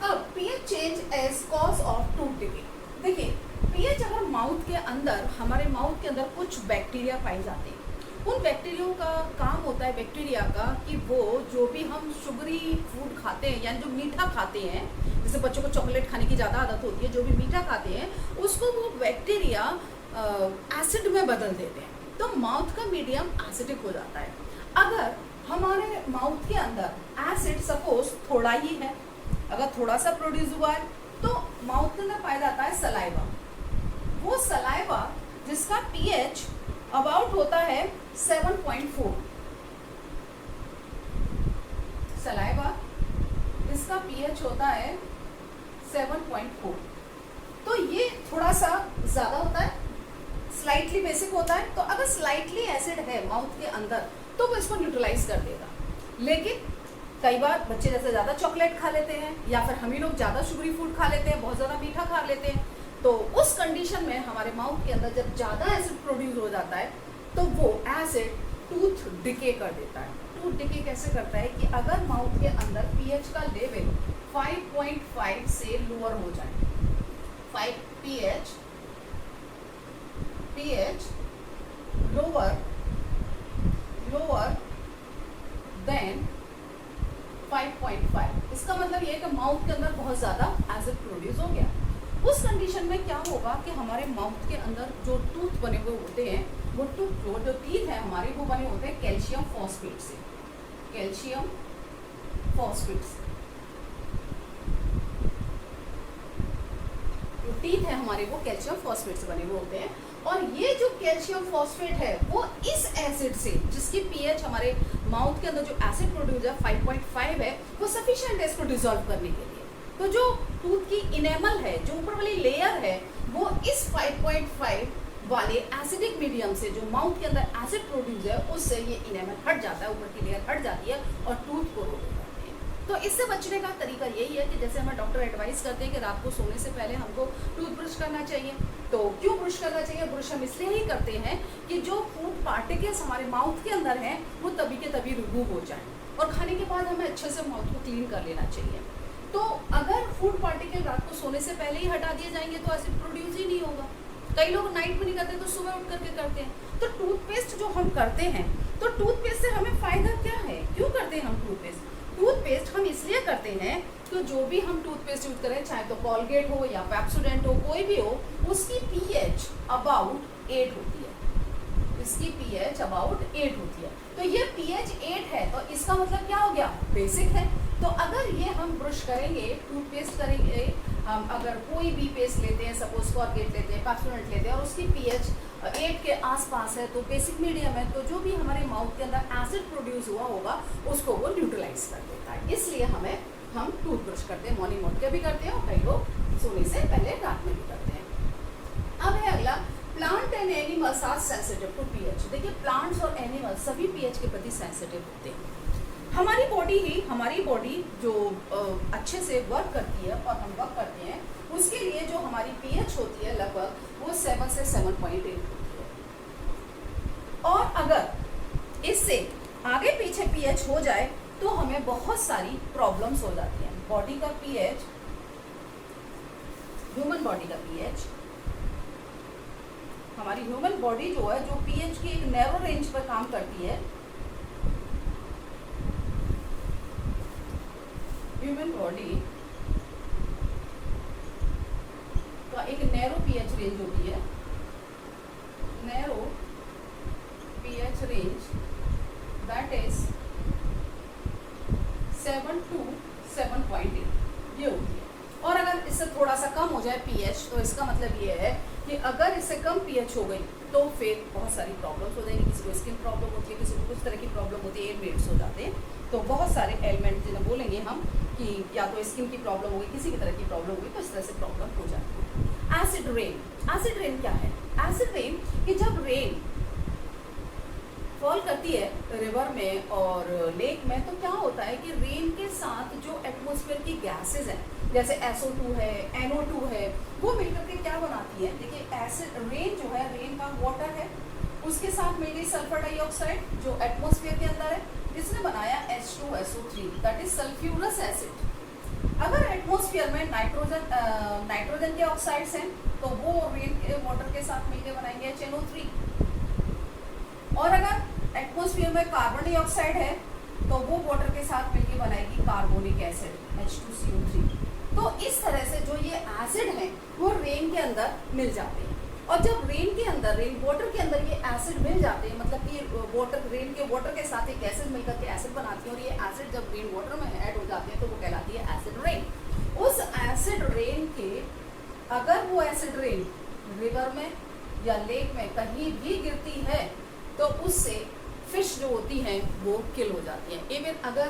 अब pH change as cause of tooth decay. देखिए पीएच अगर माउथ के अंदर, हमारे माउथ के अंदर कुछ बैक्टीरिया पाए जाते हैं, उन बैक्टीरिया का काम होता है बैक्टीरिया का कि वो जो भी हम शुगरी फूड खाते हैं यानी जो मीठा खाते हैं, जैसे बच्चों को चॉकलेट खाने की ज़्यादा आदत होती है, जो भी मीठा खाते हैं उसको वो बैक्टीरिया एसिड में बदल देते हैं, तो माउथ का मीडियम एसिडिक हो जाता है। अगर हमारे माउथ के अंदर एसिड सपोज थोड़ा ही है, अगर थोड़ा सा प्रोड्यूस हुआ है, तो माउथ के अंदर पाया जाता है सलाइवा। वो सलाइवा जिसका पीएच अबाउट होता है 7.4, सलाइवा जिसका पीएच होता है 7.4, तो ये थोड़ा सा ज़्यादा होता है, स्लाइटली बेसिक होता है। तो अगर स्लाइटली एसिड है माउथ के अंदर तो वो इसको न्यूट्रलाइज कर देगा। लेकिन कई बार बच्चे जैसे ज़्यादा चॉकलेट खा लेते हैं या फिर हम ही लोग ज़्यादा शुगरी फूड खा लेते हैं, बहुत ज़्यादा मीठा खा लेते हैं, तो उस कंडीशन में हमारे माउथ के अंदर जब ज़्यादा एसिड प्रोड्यूस हो जाता है तो वो एसिड टूथ डिके कर देता है। टूथ डिके कैसे करता है कि अगर माउथ के अंदर पीएच का लेवल 5.5 से लोअर हो जाए, 5 पीएच लोअर देन 5.5, इसका मतलब ये है कि माउथ के अंदर बहुत ज़्यादा एसिड प्रोड्यूस हो गया। उस कंडीशन में क्या होगा कि हमारे माउथ के अंदर जो टूथ बने हुए होते हैं, वो जो टीथ है हमारे, वो बने होते हैं कैल्शियम फॉस्फेट से, कैल्शियम फॉस्फेट से। जो टीथ है हमारे वो कैल्शियम फॉस्फेट से बने हुए होते हैं, और ये जो कैल्शियम फॉस्फेट है वो इस एसिड से, जिसकी पीएच हमारे माउथ के अंदर जो एसिड प्रोड्यूस है 5.5 है, वो सफिशिएंट है इसको डिसॉल्व करने के लिए। तो जो टूथ की इनेमल है, जो ऊपर वाली लेयर है, वो इस 5.5 वाले एसिडिक मीडियम से, जो माउथ के अंदर एसिड प्रोड्यूस है, उससे ये इनेमल हट जाता है, ऊपर की लेयर हट जाती है और टूथ को रोक देते हैं। तो इससे बचने का तरीका यही है कि जैसे हमें डॉक्टर एडवाइस करते हैं कि रात को सोने से पहले हमको टूथ ब्रश करना चाहिए। तो क्यों ब्रश करना चाहिए? ब्रश हम इसलिए ही करते हैं कि जो फूड पार्टिकल्स हमारे माउथ के अंदर हैं वो तभी के तभी रिमूव हो जाए, और खाने के बाद हमें अच्छे से माउथ को क्लीन कर लेना चाहिए। तो अगर फूड पार्टिकल रात को सोने से पहले ही हटा दिए जाएंगे तो एसिड प्रोड्यूस ही नहीं होगा। कई लोग नाइट में नहीं करते तो सुबह उठ करके करते हैं। तो टूथपेस्ट जो हम करते हैं, तो टूथपेस्ट से हमें फायदा क्या है? क्यों करते हैं हम टूथपेस्ट? टूथपेस्ट हम इसलिए करते हैं कि जो भी हम टूथपेस्ट यूज करें, चाहे तो कॉलगेट हो या पेप्सोडेंट हो, कोई भी हो, उसकी पीएच अबाउट 8 होती है। इसकी पीएच अबाउट 8 होती है। तो ये पीएच 8 है, तो इसका मतलब क्या हो गया? बेसिक है। तो अगर ये हम ब्रश करेंगे, टूथपेस्ट करेंगे, हम अगर कोई भी पेस्ट लेते हैं, सपोज कॉलगेट लेते हैं, पेप्सोडेंट लेते हैं, और उसकी पीएच 8 के आसपास है, तो बेसिक मीडियम है, तो जो भी हमारे माउथ के अंदर एसिड प्रोड्यूस हुआ होगा उसको वो न्यूट्रलाइज कर देता है। इसलिए हम टूथब्रश करते हैं, मॉर्निंग उठ के भी करते हैं और कई लोग सोने से पहले रात में भी करते हैं। अब है अगला, plant and animals are sensitive to pH. देखिए प्लांट्स और एनिमल्स सभी पीएच के प्रति सेंसिटिव होते हैं। हमारी बॉडी जो अच्छे से वर्क करती है और हम वर्क करते हैं, उसके लिए जो हमारी पीएच होती है लगभग वो 7 से 7.8 होती है। और अगर इससे आगे पीछे पीएच हो जाए तो हमें बहुत सारी प्रॉब्लम्स हो जाती हैं। बॉडी का पीएच, ह्यूमन बॉडी का पीएच, हमारी ह्यूमन बॉडी जो है, जो पीएच की एक नैरो रेंज पर काम करती है, ह्यूमन बॉडी का एक नैरो पीएच रेंज होती है, narrow pH range, that is 7 to 7.8 ये होती है। और अगर इससे थोड़ा सा कम हो जाए पीएच, तो इसका मतलब ये है कि अगर इससे कम पीएच हो गई तो फिर बहुत सारी प्रॉब्लम्स हो जाएंगी। किसी को स्किन प्रॉब्लम होती है, किसी को कुछ तरह की प्रॉब्लम होती है, एयरवेट्स हो जाते हैं, तो बहुत सारे एलिमेंट जिन्हें बोलेंगे हम कि या तो स्किन की प्रॉब्लम होगी, किसी की तरह की प्रॉब्लम होगी, तो इस तरह से प्रॉब्लम हो जाती है। एसिड रेन, एसिड रेन क्या है? एसिड रेन कि जब रेन फॉल करती है रिवर में और लेक में, तो क्या होता है कि रेन के साथ जो एटमॉस्फेयर की गैसेस हैं जैसे SO2 है, NO2 है, वो मिलकर के क्या बनाती है, देखिए एसिड रेन जो है, रेन का वाटर है, उसके साथ मिल गई सल्फर डाइऑक्साइड जो एटमॉस्फेयर के अंदर है, जिसने बनाया H2SO3 that is sulphurous acid. अगर एटमॉस्फेयर में नाइट्रोजन के ऑक्साइड्स हैं तो वो रेन के वाटर के साथ मिलकर बनाएंगे HNO3, और अगर एटमॉस्फेयर में कार्बन डाइऑक्साइड है तो वो वाटर के साथ मिलकर बनाएगी कार्बोनिक एसिड H2CO3। तो इस तरह से जो ये एसिड हैं वो रेन के अंदर मिल जाते हैं, और जब रेन के अंदर, रेन वाटर के अंदर ये एसिड मिल जाते हैं, मतलब कि वाटर, रेन के वाटर के साथ एक एसिड मिलकर के एसिड बनाती है, और ये एसिड जब रेन वाटर में ऐड हो जाती है तो वो कहलाती है एसिड रेन। उस एसिड रेन के, अगर वो एसिड रेन रिवर में या लेक में कहीं भी गिरती है तो उससे फिश जो होती हैं वो किल हो जाती हैं। इवन अगर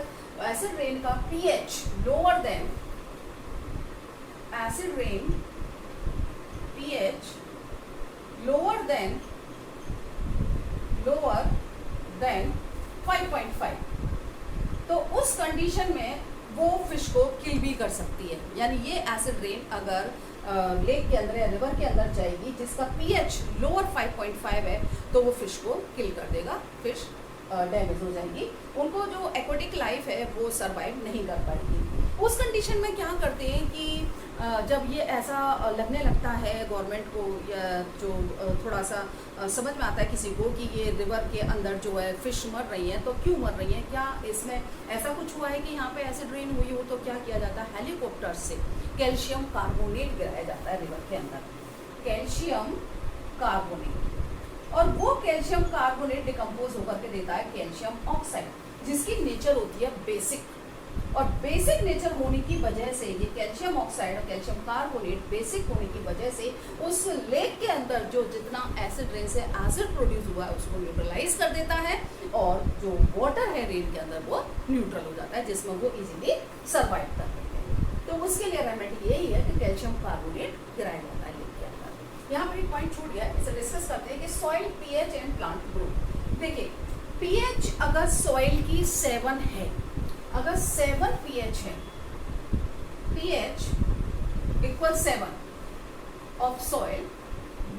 एसिड रेन का pH lower than, acid rain pH lower than 5.5, तो उस कंडीशन में वो फिश को किल भी कर सकती है। यानी ये एसिड रेन अगर लेक के अंदर या रिवर के अंदर जाएगी जिसका pH लोअर 5.5 है तो वो फिश को किल कर देगा, फिश डैमेज हो जाएगी, उनको जो एक्वाटिक लाइफ है वो सरवाइव नहीं कर पाएगी। उस कंडीशन में क्या करते हैं कि जब ये ऐसा लगने लगता है गवर्नमेंट को, या जो थोड़ा सा समझ में आता है किसी को कि ये रिवर के अंदर जो है फिश मर रही है, तो क्यों मर रही है, क्या इसमें ऐसा कुछ हुआ है कि यहाँ पे एसिड रेन हुई हो, तो क्या किया जाता है, हेलीकॉप्टर से कैल्शियम कार्बोनेट गिराया जाता है रिवर के अंदर, कैल्शियम कार्बोनेट, और वो कैल्शियम कार्बोनेट डिकम्पोज होकर के देता है कैल्शियम ऑक्साइड, जिसकी नेचर होती है बेसिक, और बेसिक नेचर होने की वजह से ये कैल्शियम ऑक्साइड और कैल्शियम कार्बोनेट बेसिक होने की वजह से उस लेक के अंदर जो जितना एसिड रेन से एसिड प्रोड्यूस हुआ है उसको न्यूट्रलाइज कर देता है, और जो वाटर है रेन के अंदर वो न्यूट्रल हो जाता है, जिसमें वो इजीली सर्वाइव कर लेते हैं। तो उसके लिए रेमेडी यही है कि कैल्शियम कार्बोनेट गिराया जाता है लेक के अंदर। यहाँ पर एक पॉइंट छूट गया, इसे डिस्कस करते हैं कि soil pH and plant growth. देखिए pH अगर सॉइल की 7 है, अगर 7 pH है, pH equals 7 of soil,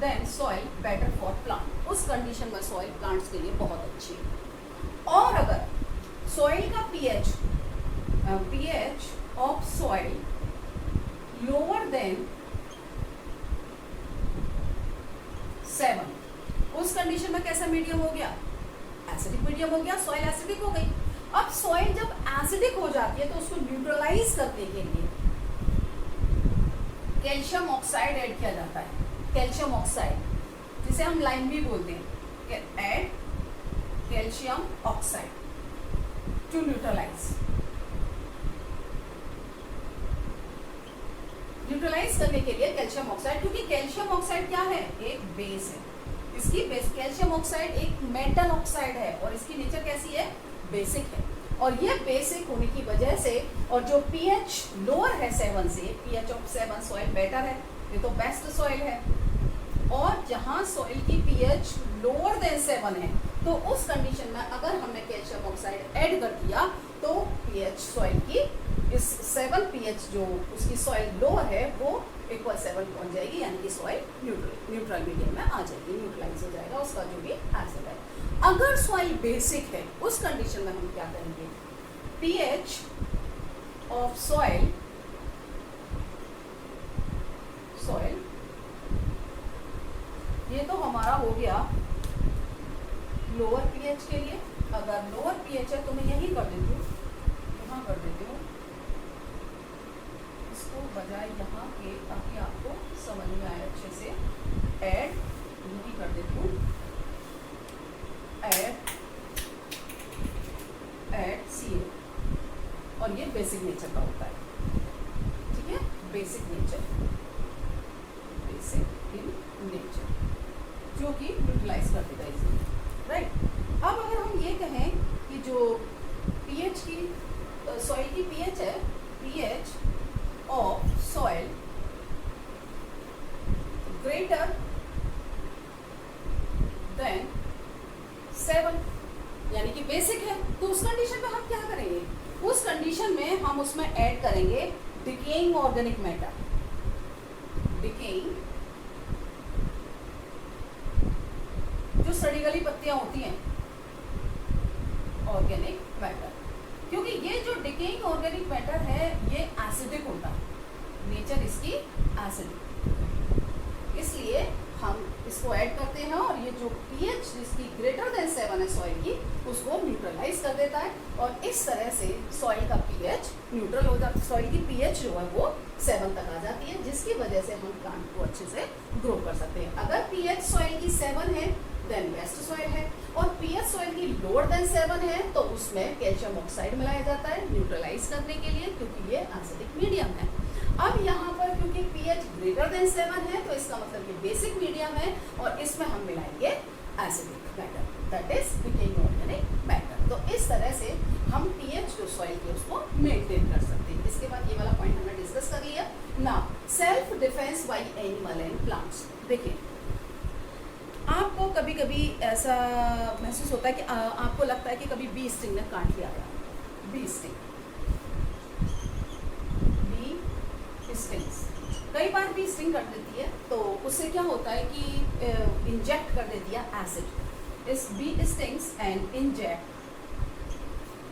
then soil better for plant। उस कंडीशन में सॉइल प्लांट्स के लिए बहुत अच्छी है। और अगर सॉइल का pH of soil lower than 7, उस कंडीशन में कैसा मीडियम हो गया, एसिडिक मीडियम हो गया, सॉइल एसिडिक हो गई। अब सॉइल जब एसिडिक हो जाती है तो उसको न्यूट्रलाइज करने के लिए कैल्शियम ऑक्साइड ऐड किया जाता है, कैल्शियम ऑक्साइड जिसे हम लाइम भी बोलते हैं, add calcium oxide to neutralize करने के लिए कैल्शियम ऑक्साइड, क्योंकि कैल्शियम ऑक्साइड क्या है, एक बेस है, इसकी बेस, कैल्शियम ऑक्साइड एक मेटल ऑक्साइड है और इसकी नेचर कैसी है, बेसिक है, और ये बेसिक होने की वजह से, और जो pH लोअर है 7 से, pH ऑफ 7 सॉइल बेटर है, ये तो बेस्ट सॉइल है, और जहाँ सॉइल की pH लोअर देन 7 है तो उस कंडीशन में अगर हमने कैल्शियम ऑक्साइड ऐड कर दिया तो pH सॉइल की इस 7 pH जो उसकी सॉइल लोअर है वो इक्वल 7 पहुंच जाएगी, यानी कि सॉइल न्यूट्रल मीडियम में आ जाएगी, न्यूट्रलाइज हो जाएगा उसका जो भी एसिड है। अगर सॉइल बेसिक है उस कंडीशन में हम क्या करेंगे, pH ऑफ सॉइल ये तो हमारा हो गया लोअर pH के लिए। अगर लोअर pH है तो मैं यही कर देती हूँ, यहाँ कर देती हूँ इसको बजाय यहाँ के, ताकि आपको समझ में आए अच्छे से, ऐड यही कर देती हूँ, ऐड Ca, और ये बेसिक नेचर का होता है, ठीक है, बेसिक इन नेचर जो कि यूटिलाइज कर देगा इजीली, राइट। अब अगर हम ये कहें कि जो pH की सॉइल की pH है, pH ऑफ सॉइल ग्रेटर 7, यानी कि बेसिक है। तो उस कंडीशन में हम क्या करेंगे, उस कंडीशन में हम उसमें ऐड करेंगे डिकेइंग ऑर्गेनिक मैटर, डिकेइंग जो सड़ी गली पत्तियां होती हैं, ऑर्गेनिक मैटर, क्योंकि ये जो डिकेइंग ऑर्गेनिक मैटर है ये एसिडिक होता है, नेचर इसकी एसिडिक, इसलिए हम इसको ऐड करते हैं और ये जो पीएच जिसकी ग्रेटर देन 7 है सॉइल की, उसको न्यूट्रलाइज कर देता है और इस तरह से सॉइल का पीएच न्यूट्रल हो जाता है, सॉइल की पीएच जो है वो 7 तक आ जाती है, जिसकी वजह से हम प्लांट को अच्छे से ग्रो कर सकते हैं। अगर पीएच सॉइल की 7 है देन बेस्ट सॉइल है, और पीएच सॉइल की लोअर देन 7 है तो उसमें कैल्शियम ऑक्साइड मिलाया जाता है न्यूट्रलाइज करने के लिए, क्योंकि ये एसिडिक मीडियम है। अब यहाँ पर क्योंकि पीएच ग्रेटर देन 7 है तो इसका मतलब ये बेसिक मीडियम है और इसमें हम मिलाएंगे acidic matter, that is decaying organic matter. तो इस तरह से हम पीएच जो सॉइल के उसको मेंटेन कर सकते हैं। इसके बाद ये वाला पॉइंट हमने डिस्कस कर लिया। Now self defence bye animal and plants. देखिए, आपको कभी कभी ऐसा महसूस होता है कि आपको लगता है कि कभी बी स्टिंग ने काट लिया है, बी स्टिंग, स्टिंग्स कई बार भी स्टिंग कर देती है, तो उससे क्या होता है कि इंजेक्ट कर देती है एसिड, इस bee stings and inject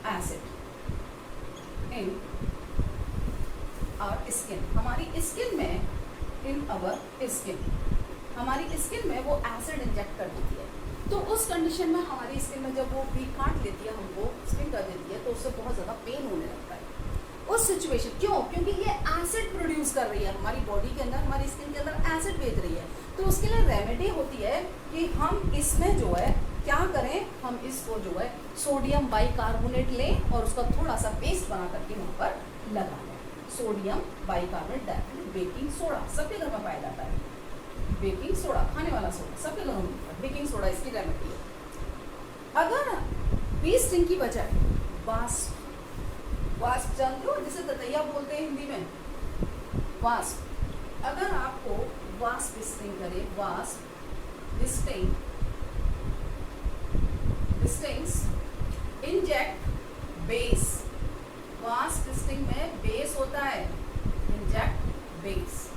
acid in our skin, हमारी स्किन में, इन आवर स्किन, हमारी स्किन में वो एसिड इंजेक्ट कर देती है। तो उस कंडीशन में हमारी स्किन में जब वो बी काट लेती है, हमको स्टिंग कर देती है, तो उससे बहुत ज़्यादा पेन होने लगता है उस सिचुएशन। क्यों? क्योंकि ये एसिड प्रोड्यूस कर रही है हमारी बॉडी के अंदर, हमारी स्किन के अंदर एसिड भेज रही है। तो उसके लिए रेमेडी होती है कि हम इसमें जो है क्या करें, हम इसको जो है सोडियम बाइकार्बोनेट लें और उसका थोड़ा सा पेस्ट बना करके वहाँ पर लगा लें। Sodium bicarbonate, that baking soda सबके घर में पाया जाता है, बेकिंग सोडा खाने वाला सोडा सबके घरों में, बेकिंग सोडा इसकी रेमेडी है। अगर बी स्टिंग की बजाय वास्प, वास्प जानते हो जिसे ततैया बोलते हैं हिंदी में, वास्प, अगर आपको वास्प स्टिंग करे, wasp sting, stings inject base, wasp sting में बेस होता है, inject base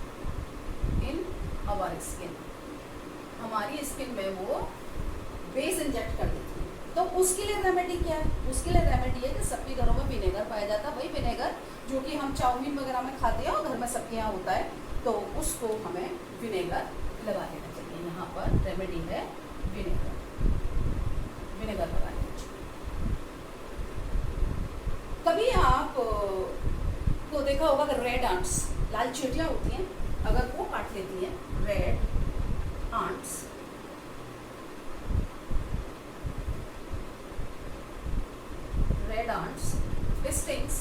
in our skin, हमारी स्किन में वो बेस इंजेक्ट कर देती है। तो उसके लिए रेमेडी क्या है? उसके लिए रेमेडी है कि सबके घरों में विनेगर पाया जाता है, वही विनेगर जो कि हम चाउमीन वगैरह में खाते हैं और घर में सबके यहाँ होता है, तो उसको हमें विनेगर लगा देना चाहिए। यहाँ पर रेमेडी है विनेगर, विनेगर लगा देना चाहिए। कभी आप को देखा होगा कि रेड आंट्स, लाल चींटियाँ होती हैं, अगर वो काट लेती हैं, red ants, red ants, stings,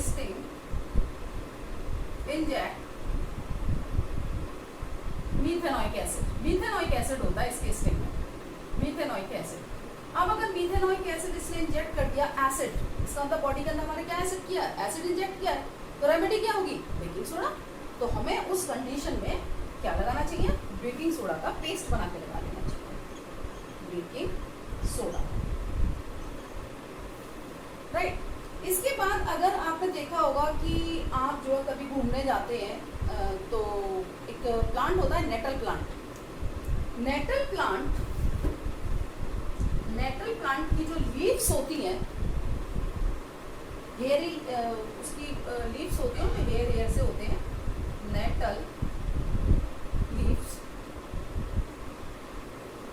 sting inject methanoic acid, methanoic acid होता है इसके स्टिंग में, मीथेनोइक एसिड। अब अगर मीथेनोइक एसिड इसने इंजेक्ट कर दिया एसिड, इसका मतलब बॉडी के अंदर हमारे क्या एसिड किया, एसिड इंजेक्ट किया है, तो रेमेडी क्या होगी? Baking soda. तो हमें उस कंडीशन में क्या लगाना चाहिए? बेकिंग सोडा का पेस्ट बना के लगा लेना चाहिए, बेकिंग सोडा, राइट। इसके बाद अगर आपने देखा होगा कि आप जो कभी घूमने जाते हैं तो एक प्लांट होता है nettle plant, nettle plant, nettle plant की जो लीव्स होती हैं, हेयर, उसकी लीव्स होती हैं, उनमें हेयर हेयर से होते हैं, नेटल लीव्स,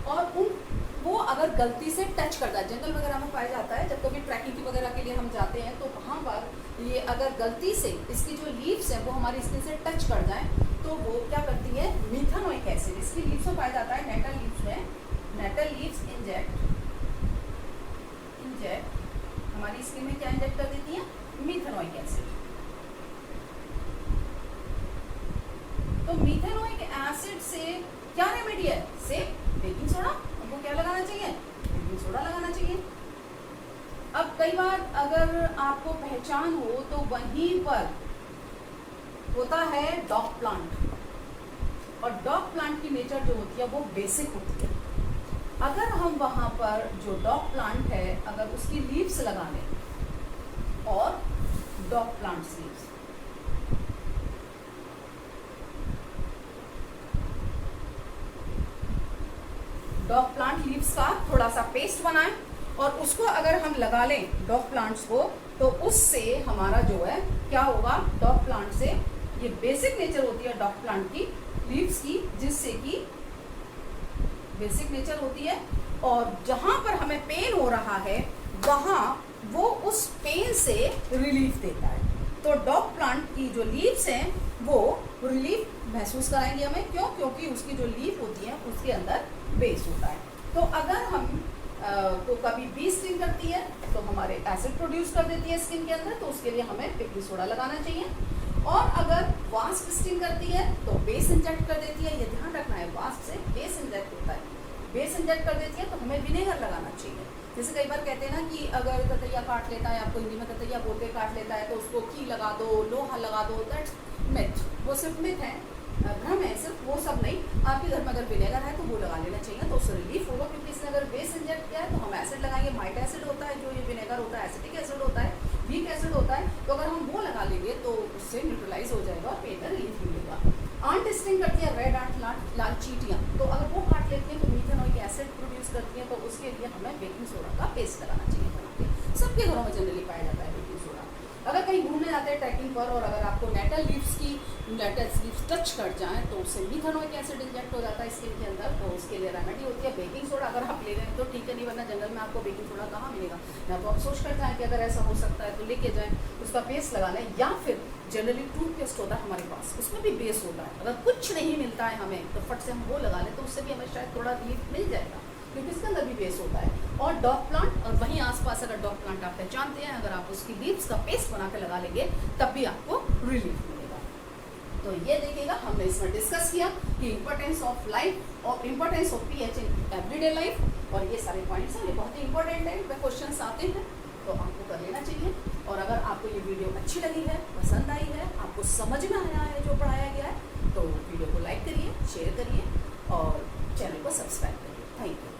और उन वो अगर गलती से टच करता है, जंगल वगैरह में पाया जाता है, जब कभी ट्रैकिंग वगैरह के लिए हम जाते हैं तो वहाँ पर ये अगर गलती से इसकी जो लीव्स हैं वो हमारी स्किन से टच कर जाए तो वो क्या करती है? मीथेनोइक एसिड इसकी लीव्स में पाया जाता है, नेटल लीव्स में, नेटल लीव्स इंजेक्ट हमारी स्किन में क्या इंजेक्ट कर देती है? Methanoic acid. तो मीथेनोइक एसिड से क्या रेमेडी है? से बेकिंग सोडा, हमको क्या लगाना चाहिए? बेकिंग सोडा लगाना चाहिए। अब कई बार अगर आपको पहचान हो तो वहीं पर होता है डॉग प्लांट, और डॉग प्लांट की नेचर जो होती है वो बेसिक होती है। अगर हम वहाँ पर जो डॉग प्लांट है अगर उसकी लीव्स लगा लें और dog plant leaves, dog plant leaves का थोड़ा सा पेस्ट बनाएं और उसको अगर हम लगा लें डॉग प्लांट्स को, तो उससे हमारा जो है क्या होगा, डॉग प्लांट से ये बेसिक नेचर होती है डॉग प्लांट की लीव्स की, जिससे कि बेसिक नेचर होती है और जहां पर हमें पेन हो रहा है वहां वो उस पेन से रिलीफ देता है। तो डॉग प्लांट की जो लीव्स हैं वो रिलीफ महसूस कराएंगे हमें, क्यों? क्योंकि उसकी जो लीफ होती है उसके अंदर बेस होता है। तो अगर हम तो कभी बी स्टिंग करती है तो हमारे एसिड प्रोड्यूस कर देती है स्किन के अंदर, तो उसके लिए हमें बेकिंग सोडा लगाना चाहिए। और अगर वास्प स्टिंग करती है तो बेस इंजेक्ट कर देती है, ये ध्यान रखना है, वास्प से बेस इंजेक्ट होता है, बेस इंजेक्ट कर देती है तो हमें विनेगर लगाना चाहिए। जैसे कई बार कहते हैं ना कि अगर ततैया काट लेता है, आपको हिंदी में ततैया बोलते काट लेता है, तो उसको घी लगा दो, लोहा लगा दो, दैट्स मिथ, वो सिर्फ मिथ है, भ्रम है सिर्फ, वो सब नहीं। आपके घर में अगर विनेगर है तो वो लगा लेना चाहिए, तो उससे रिलीफ होगा, क्योंकि इसने अगर बेस इंजेक्ट किया है तो हम एसिड लगाएंगे, माइट एसिड होता है, जो ये विनेगर होता है एसिटिक एसिड होता है, वीक एसिड होता है, तो अगर हम वो लगा लेंगे तो उससे न्यूट्रलाइज हो जाएगा और पेन में रिलीफ मिलेगा। आंट स्टिंग करती है रेड आंट, लाल चींटियाँ, तो अगर वो काट लेती हैं तो मीथेनॉइक एसिड प्रोड्यूस करती हैं, तो उसके लिए हमें बेकिंग सोडा का पेस्ट लगाना चाहिए बना के। सबके घरों में जनरली पाया जाता है बेकिंग सोडा। अगर कहीं घूमने जाते हैं ट्रैकिंग पर और अगर आपको नेटल लीव्स टच कर जाएं तो उससे मीथेनॉइक एसिड इंजेक्ट हो जाता है स्किन के अंदर, तो उसके लिए रेमेडी होती है बेकिंग सोडा। अगर आप ले रहे हैं तो ठीक है, नहीं वरना जंगल में आपको बेकिंग सोडा कहाँ मिलेगा, या तो आप सोच कर जाएं कि अगर ऐसा हो सकता है तो लेके जाएं, उसका पेस्ट लगा लें, या फिर जनरली टूथपेस्ट होता है हमारे पास, उसमें भी बेस होता है। अगर कुछ नहीं मिलता है हमें तो फट से हम वो लगा लें, तो उससे भी हमें शायद थोड़ा रिलीफ मिल जाएगा, क्योंकि इसके अंदर भी बेस होता है। और डॉग प्लांट, और वहीं आसपास अगर डॉग प्लांट आप पहचानते हैं, अगर आप उसकी लीव्स का पेस्ट बना के लगा लेंगे तब भी आपको रिलीफ मिलेगा। तो ये देखिएगा, हमने इसमें डिस्कस किया कि इंपॉर्टेंस ऑफ लाइफ और importance of pH in everyday life, और ये सारे पॉइंट्स हैं, ये बहुत ही इंपॉर्टेंट है, इस क्वेश्चन आते हैं तो आपको कर लेना चाहिए। और अगर आपको ये वीडियो अच्छी लगी है, पसंद आई है, आपको समझ में आया है जो पढ़ाया गया है, तो वीडियो को लाइक करिए, शेयर करिए और चैनल को सब्सक्राइब करिए। Thank you.